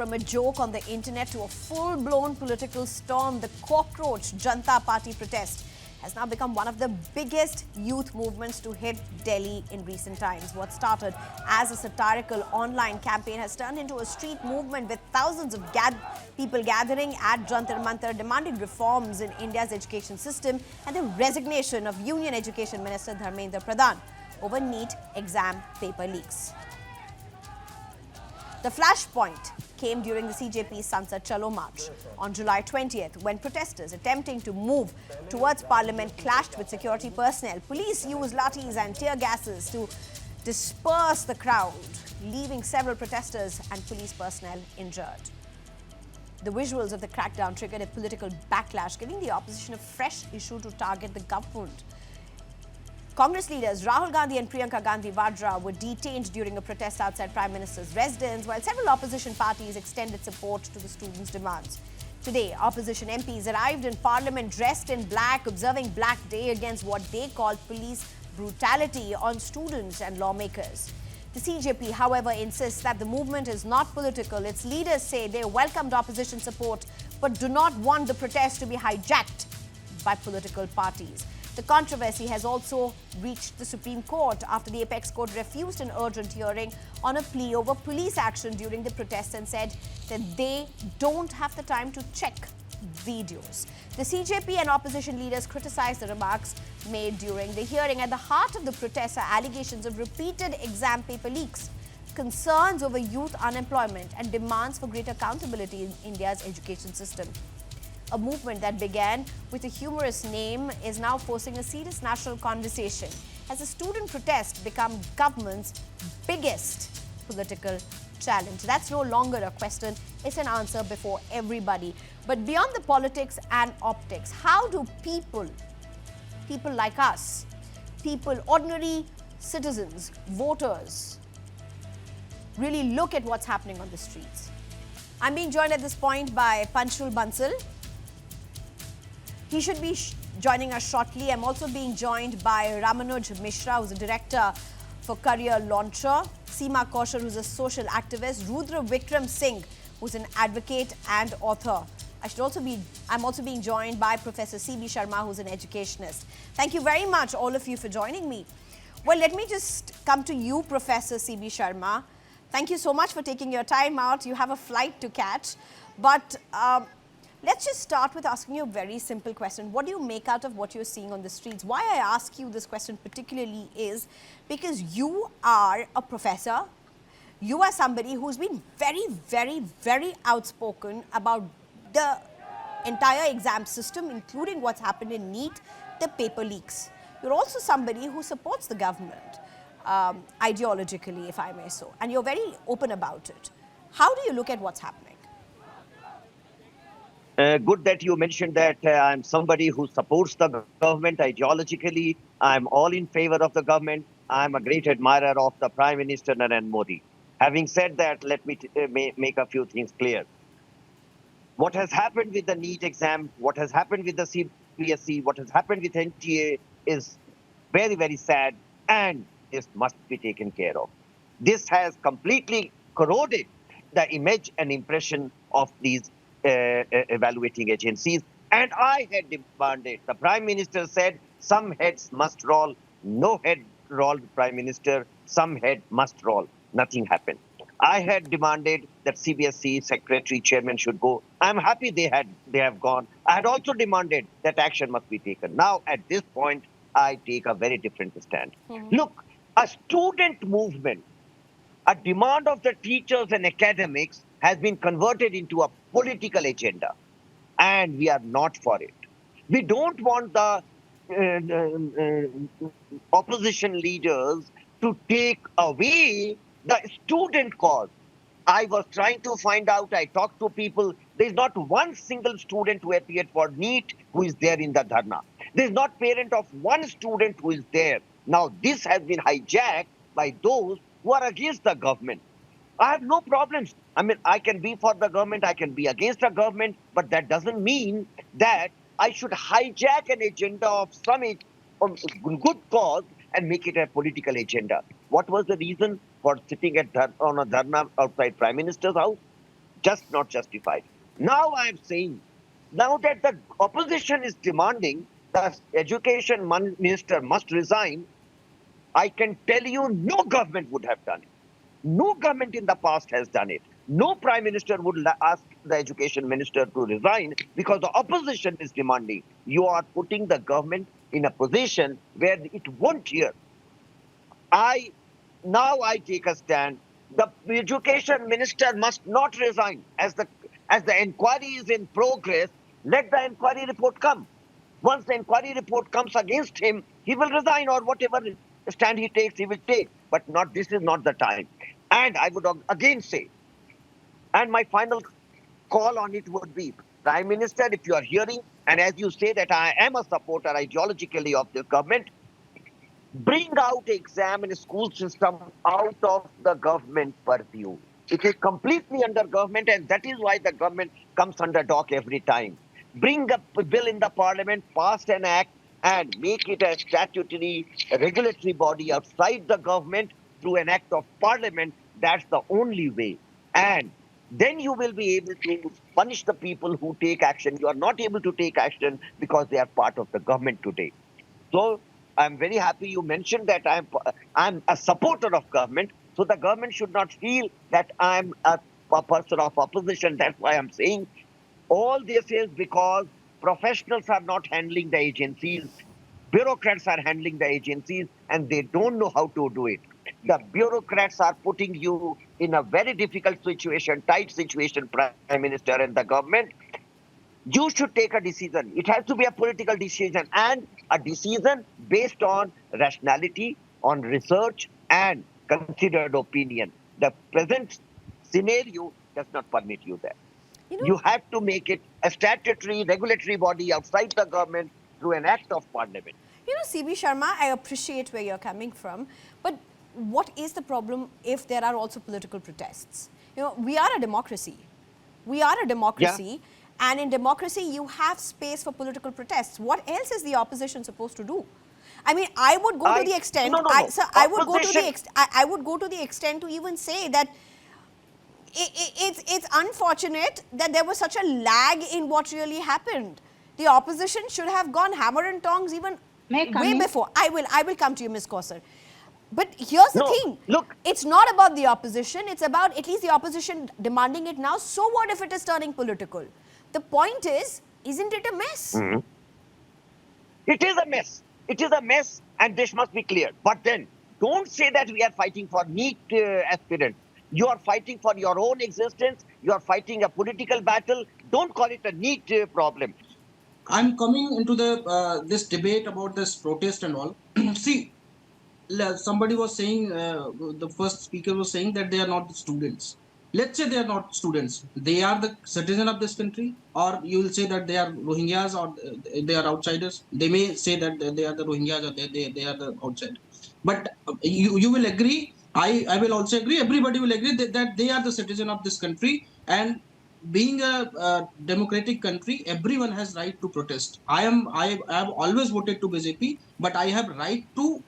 from a joke on the internet to a full-blown political storm, the Cockroach Janata Party protest has now become one of the biggest youth movements to hit Delhi in recent times. What started as a satirical online campaign has turned into a street movement with thousands of people gathering at Jantar Mantar demanding reforms in India's education system and the resignation of Union Education Minister Dharmendra Pradhan over NEET exam paper leaks. The flashpoint came during the CJP's Sansad Chalo march on July 20th, when protesters attempting to move towards Parliament clashed with security personnel. Police used lathis and tear gases to disperse the crowd, leaving several protesters and police personnel injured. The visuals of the crackdown triggered a political backlash, giving the opposition a fresh issue to target the government. Congress leaders Rahul Gandhi and Priyanka Vadra were detained during a protest outside Prime Minister's residence, while several opposition parties extended support to the students' demands. Today, opposition MPs arrived in Parliament dressed in black, observing Black Day against what they called police brutality on students and lawmakers. The CJP, however, insists that the movement is not political. Its leaders say they welcomed opposition support but do not want the protest to be hijacked by political parties. The controversy has also reached the Supreme Court after the Apex Court refused an urgent hearing on a plea over police action during the protests and said that they don't have the time to check videos. The CJP and opposition leaders criticized the remarks made during the hearing. At the heart of the protests are allegations of repeated exam paper leaks, concerns over youth unemployment, and demands for greater accountability in India's education system. A movement that began with a humorous name is now forcing a serious national conversation as the student protest become government's biggest political challenge. That's no longer a question, it's an answer before everybody. But beyond the politics and optics, how do people like us, ordinary citizens, voters, really look at what's happening on the streets? I'm being joined at this point by Panchul Bansal. He should be joining us shortly. I'm also being joined by Ramanuj Mishra, who's a director for Career Launcher, Seema Kaushal, who's a social activist, Rudra Vikram Singh, who's an advocate and author. I'm also being joined by Professor C.B. Sharma, who's an educationist. Thank you very much, all of you, for joining me. Well, let me just come to you, Professor C.B. Sharma. Thank you so much for taking your time out. You have a flight to catch. But let's just start with asking you a very simple question. What do you make out of what you're seeing on the streets? Why I ask you this question particularly is because you are a professor. You are somebody who's been very, very, very outspoken about the entire exam system, including what's happened in NEET, the paper leaks. You're also somebody who supports the government ideologically, if I may so, and you're very open about it. How do you look at what's happening? Good that you mentioned that I'm somebody who supports the government ideologically. I'm all in favor of the government. I'm a great admirer of the Prime Minister Narendra Modi. Having said that, let me make a few things clear. What has happened with the NEET exam, what has happened with the CBSE, what has happened with NTA is very, very sad, and this must be taken care of. This has completely corroded the image and impression of these evaluating agencies, and I had demanded, the Prime Minister said some heads must roll, no head rolled, Prime Minister, some head must roll. Nothing happened. I had demanded that CBSE secretary chairman should go. I'm happy they have gone. I had also demanded that action must be taken. Now at this point I take a very different stand. Look, a student movement, a demand of the teachers and academics has been converted into a political agenda, and we are not for it. We don't want the opposition leaders to take away the student cause. I was trying to find out, I talked to people, there's not one single student who appeared for NEET who is there in the dharna. There's not parent of one student who is there. Now this has been hijacked by those who are against the government. I have no problems. I mean, I can be for the government, I can be against the government, but that doesn't mean that I should hijack an agenda of some good cause and make it a political agenda. What was the reason for sitting on a dharna outside Prime Minister's house? just not justified. Now I am saying, now that the opposition is demanding the education minister must resign, I can tell you no government would have done it. No government in the past has done it. No prime minister would ask the education minister to resign because the opposition is demanding. You are putting the government in a position where it won't hear. I take a stand. The education minister must not resign as the inquiry is in progress. Let the inquiry report come. Once the inquiry report comes against him, he will resign, or whatever stand he takes, he will take. But not this is not the time. And I would again say, and my final call on it would be, Prime Minister, if you are hearing, and as you say that I am a supporter ideologically of this government, bring out exam and school system out of the government purview. It is completely under government, and that is why the government comes under dock every time. Bring a bill in the parliament, pass an act, and make it a statutory regulatory body outside the government through an act of parliament. That's the only way. And then you will be able to punish the people who take action. You are not able to take action because they are part of the government today. So I'm very happy you mentioned that I'm a supporter of government. So the government should not feel that I'm a person of opposition. That's why I'm saying all this is because professionals are not handling the agencies. Bureaucrats are handling the agencies and they don't know how to do it. The bureaucrats are putting you in a very difficult situation, tight situation, Prime Minister and the government. You should take a decision. It has to be a political decision and a decision based on rationality, on research, and considered opinion. The present scenario does not permit you that. You know, You have to make it a statutory regulatory body outside the government through an act of parliament. CB Sharma, I appreciate where you're coming from, but what is the problem if there are also political protests? We are a democracy. We are a democracy, and in democracy, you have space for political protests. What else is the opposition supposed to do? I mean, I would go to the extent. No. I would go to the I would go to the extent to even say that it's unfortunate that there was such a lag in what really happened. The opposition should have gone hammer and tongs even way before. I will come to you, Ms. Kausar. But here's the thing. Look, it's not about the opposition. It's about at least the opposition demanding it now. So what if it is turning political? The point is, isn't it a mess? Mm-hmm. It is a mess. It is a mess, and this must be clear. But then, don't say that we are fighting for NEET aspirants. You are fighting for your own existence. You are fighting a political battle. Don't call it a NEET problem. I'm coming into the this debate about this protest and all. See, somebody was saying, the first speaker was saying that they are not the students. Let's say they are not students. They are the citizen of this country, or you will say that they are Rohingyas or they are outsiders. They may say that they are the Rohingyas or they are the outside. But you will agree, I will also agree, everybody will agree that they are the citizen of this country, and being a democratic country, everyone has right to protest. I have always voted to BJP, but I have right to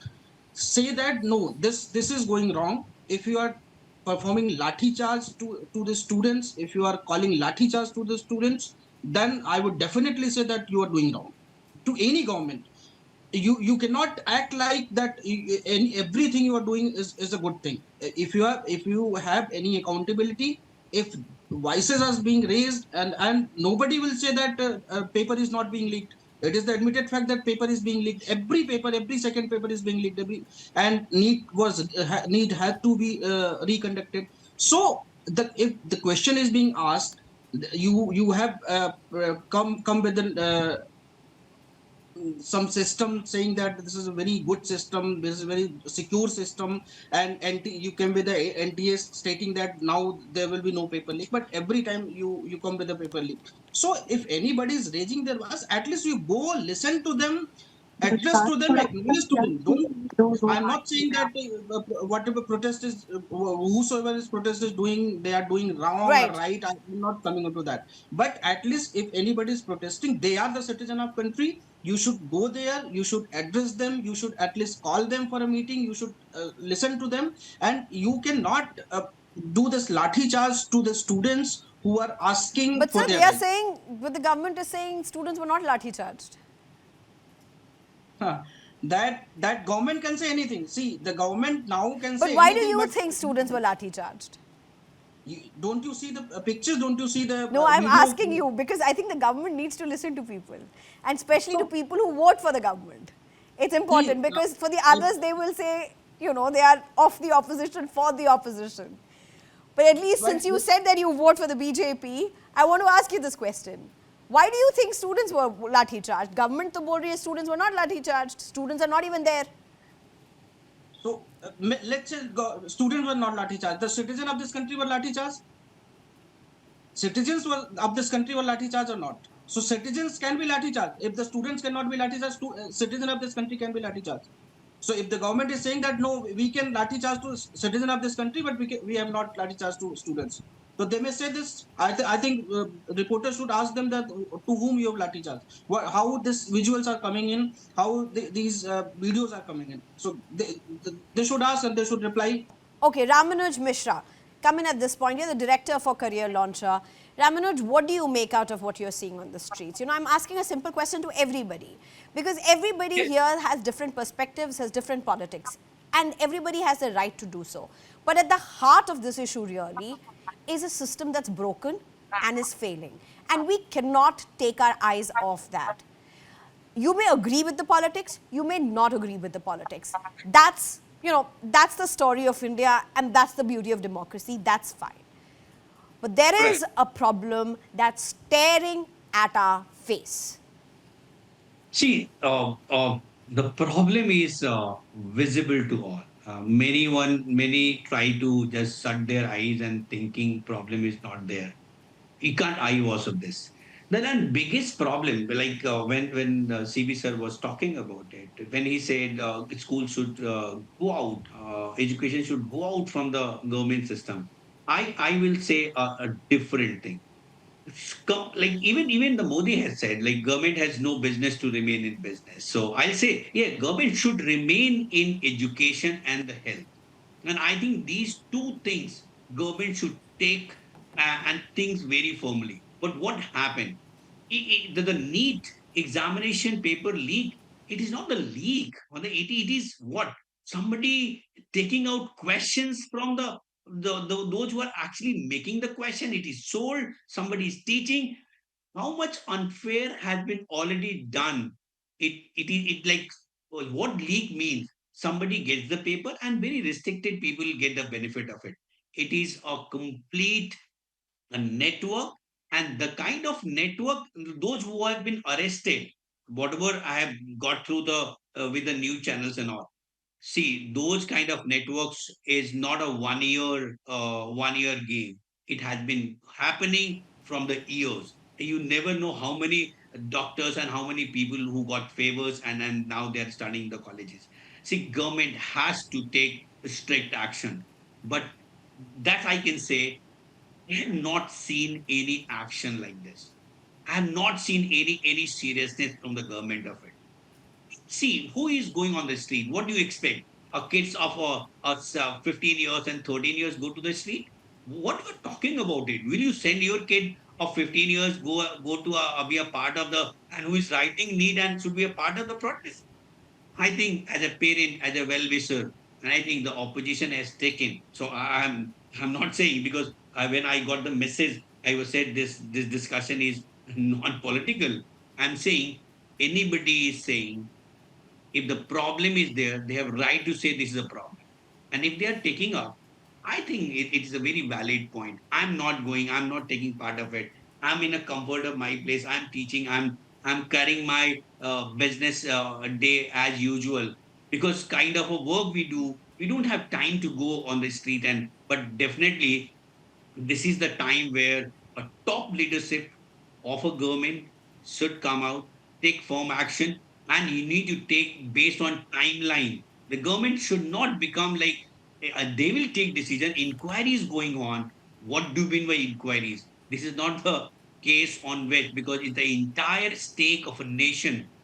say that no, this is going wrong. If you are performing lathi charge to the students, if you are calling lathi charge to the students, then I would definitely say that you are doing wrong. To any government, you cannot act like that everything you are doing is a good thing. If you have any accountability, if voices are being raised, and nobody will say that paper is not being leaked. It is the admitted fact that paper is being leaked. Every second paper is being leaked. And NEET had to be reconducted. So if the question is being asked, you have come with some system saying that this is a very good system, this is a very secure system, and you came with the NTS stating that now there will be no paper leak, but every time you come with a paper leak. So if anybody is raising their voice, at least you go listen to them, address to them, acknowledge to them. I'm not saying that whatever protest is, whosoever is protest is doing, they are doing wrong or right. I'm not coming into that. But at least if anybody is protesting, they are the citizen of country. You should go there. You should address them. You should at least call them for a meeting. You should listen to them, and you cannot do this lathi charge to the students who are asking But for sir, their they are right. saying, but the government is saying students were not lathi charged. Huh. That government can say anything. See, the government now can But say why do anything, you but think students were lathi charged? don't you see the pictures? Don't you see the No, I'm videos? asking you because I think the government needs to listen to people, and especially to So, people who vote for the government. It's see, important because for the others, they will say, they are of the opposition for the opposition. But at least but since you said that you vote for the BJP, I want to ask you this question. Why do you think students were lathi charged? Government to bol rahi hai, students were not lathi charged. Students are not even there. so let's say students were not lathi charged. The citizen of this country were lathi charged. Citizens of this country were lathi charged or not? So citizens can be lathi charged. If the students cannot be lathi charged, citizen of this country can be lathi charged. So if the government is saying that no, we can lathi charge to citizen of this country, but we have not lathi charge to students. So they may say this. I think reporters should ask them that to whom you have lathi charge, how these visuals are coming in, how these videos are coming in. So they should ask and they should reply. Okay, Ramanuj Mishra, come in at this point. You're the director for Career Launcher. Ramanuj, what do you make out of what you're seeing on the streets? I'm asking a simple question to everybody because everybody here has different perspectives, has different politics, and everybody has the right to do so. But at the heart of this issue really is a system that's broken and is failing. And we cannot take our eyes off that. You may agree with the politics, you may not agree with the politics. That's the story of India and that's the beauty of democracy. That's fine. But there is a problem that's staring at our face. See, the problem is visible to all. Many try to just shut their eyes and thinking problem is not there. You can't eyewash of this. The then biggest problem, like when CB sir was talking about it, when he said school should go out, education should go out from the government system. I will say a different thing. Like even the Modi has said, like government has no business to remain in business. So I'll say, yeah, government should remain in education and the health. And I think these two things government should take and think very firmly. But what happened? The NEET examination paper leak. It is not the leak on the 80. It is what somebody taking out questions from the those who are actually making the question. It is sold. Somebody is teaching. How much unfair has been already done? It like what leak means. Somebody gets the paper and very restricted people get the benefit of it. It is a complete a network, and the kind of network those who have been arrested, whatever I have got through the with the news channels and all. See, those kind of networks is not a 1 year game. It has been happening from the years. You never know how many doctors and how many people who got favors and now they're studying the colleges. See, government has to take strict action. But that I can say, I have not seen any action like this. I have not seen any seriousness from the government of it. See, who is going on the street? What do you expect? Kids of 15 years and 13 years go to the street? What are you talking about it? Will you send your kid of 15 years go to be a part of the and who is writing need and should be a part of the protest? I think as a parent, as a well-wisher, and I think the opposition has taken. So I'm not saying because when I got the message, I was said this discussion is non-political. I'm saying anybody is saying if the problem is there, they have right to say this is a problem. And if they are taking up, I think it is a very valid point. I'm not taking part of it. I'm in a comfort of my place. I'm teaching. I'm carrying my business day as usual because kind of a work we do, we don't have time to go on the street. And but definitely this is the time where a top leadership of a government should come out, take firm action, and you need to take based on timeline. The government should not become like they will take decision. Inquiries going on. What do you mean by inquiries? This is not the case on which because it's the entire stake of a nation